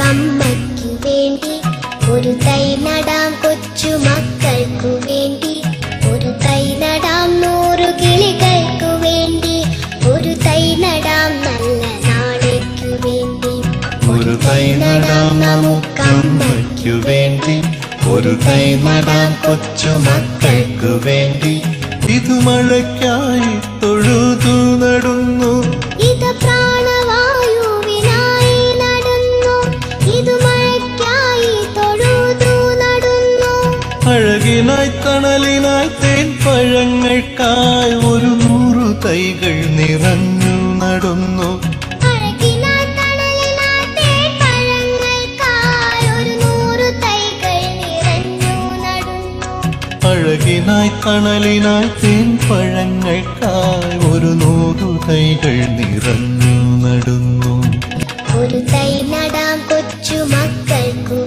നമുക്കമ്മയ്ക്കു വേണ്ടി ഒരു തൈ നടാം കൊച്ചുമക്കൾക്കു വേണ്ടി ഒരു തൈ നടാം 100 കിളികൾക്കു വേണ്ടി ഒരു തൈ നടാം നല്ല നാളേക്കു വേണ്ടി ഒരു തൈ നടാം നമുക്കമ്മയ്ക്കു വേണ്ടി ഒരു തൈ നടാം കൊച്ചുമക്കൾക്കു വേണ്ടി ഇത് മഴയ്ക്കായി തൊഴുതു നടുന്നു ഇത് പ്രാണവായുവിനായി നടുന്നു ഇത് മഴയ്ക്കായി തൊഴുതു നടുന്നു അഴകിനായി തണലിനായി തേൻ പഴങ്ങൾക്കായി 100 തൈകൾ നിറഞ്ഞു നടുന്നു അഴകിനായി തണലിനായി തേൻ പഴങ്ങൾക്കായി 100 തൈകൾ നിറഞ്ഞു നടുന്നു അഴകിനായി തണലിനായി തേൻ പഴങ്ങൾക്കായി 100 തൈകൾ നിറഞ്ഞു നടുന്നു ഒരു തൈ നടാം കൊച്ചുമക്കൾക്കു